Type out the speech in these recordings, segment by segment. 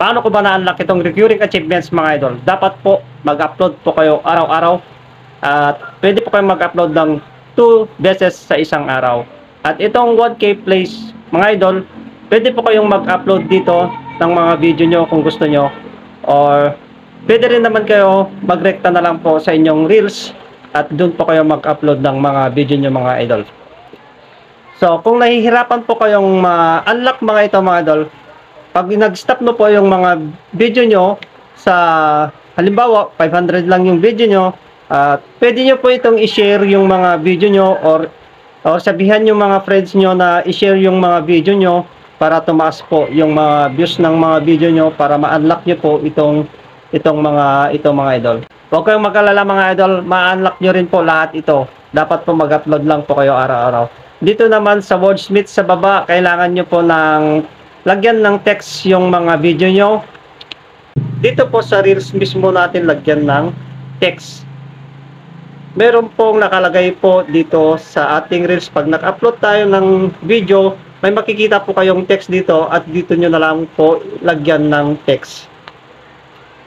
Paano ko ba na-unlock itong recurring achievements mga idol? Dapat po mag-upload po kayo araw-araw at pwede po kayo mag-upload ng 2 beses sa isang araw. At itong 1K plays mga idol, pwede po kayong mag-upload dito ng mga video nyo kung gusto nyo, or pwede rin naman kayo magrekta na lang po sa inyong reels at doon po kayo mag-upload ng mga video nyo mga idol. So kung nahihirapan po kayong ma-unlock mga ito mga idol, pag nag-stop no po yung mga video nyo sa halimbawa 500 lang yung video nyo, pwede nyo po itong i-share yung mga video nyo, or sabihan yung mga friends nyo na i-share yung mga video nyo para tumaas po yung mga views ng mga video nyo, para ma-unlock nyo po itong mga idol. Huwag kayong mag-alala mga idol, ma-unlock nyo rin po lahat ito. Dapat po mag-upload lang po kayo araw-araw. Dito naman sa Wordsmith sa baba, kailangan nyo po ng lagyan ng text yung mga video nyo. Dito po sa Reels mismo natin lagyan ng text. Meron pong nakalagay po dito sa ating Reels. Pag nag-upload tayo ng video, may makikita po kayong text dito, at dito nyo na lang po lagyan ng text.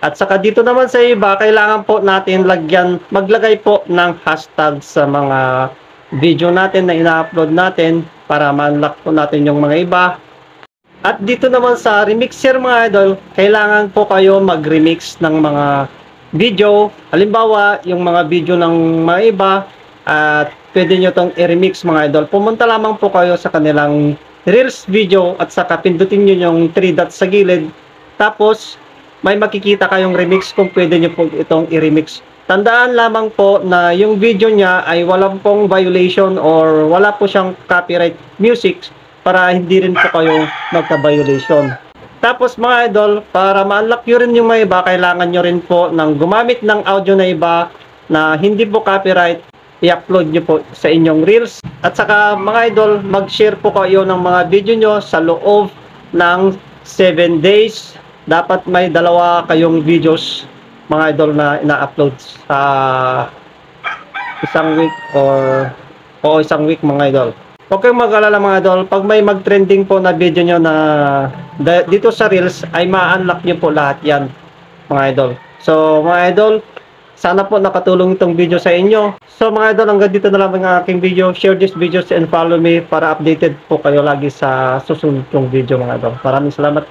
At saka dito naman sa iba, kailangan po natin maglagay po ng hashtag sa mga video natin na ina-upload natin para ma-unlock po natin yung mga iba. At dito naman sa remixer mga idol, kailangan po kayo mag-remix ng mga video. Halimbawa, yung mga video ng mga iba, at pwede nyo tong i-remix mga idol. Pumunta lamang po kayo sa kanilang Reels video at saka pindutin nyo yung 3 dots sa gilid. Tapos, may makikita kayong remix kung pwede nyo po itong i-remix. Tandaan lamang po na yung video niya ay walang pong violation or wala po siyang copyright music, para hindi rin po kayo magka-violation. Tapos mga idol, para ma-unlock nyo rin yung mga iba, kailangan nyo rin po ng gumamit ng audio na iba na hindi po copyright, i-upload nyo po sa inyong Reels. At saka mga idol, mag-share po kayo ng mga video nyo sa loob ng 7 days. Dapat may 2 kayong videos mga idol na ina-upload sa isang week or isang week mga idol. Huwag kayong mag-alala mga idol, pag may mag-trending po na video nyo na dito sa Reels, ay ma-unlock nyo po lahat yan mga idol. So mga idol, sana po nakatulong itong video sa inyo. So mga idol, hanggang dito na lang ang aking video. Share this videos and follow me para updated po kayo lagi sa susunod kong video mga idol. Maraming salamat.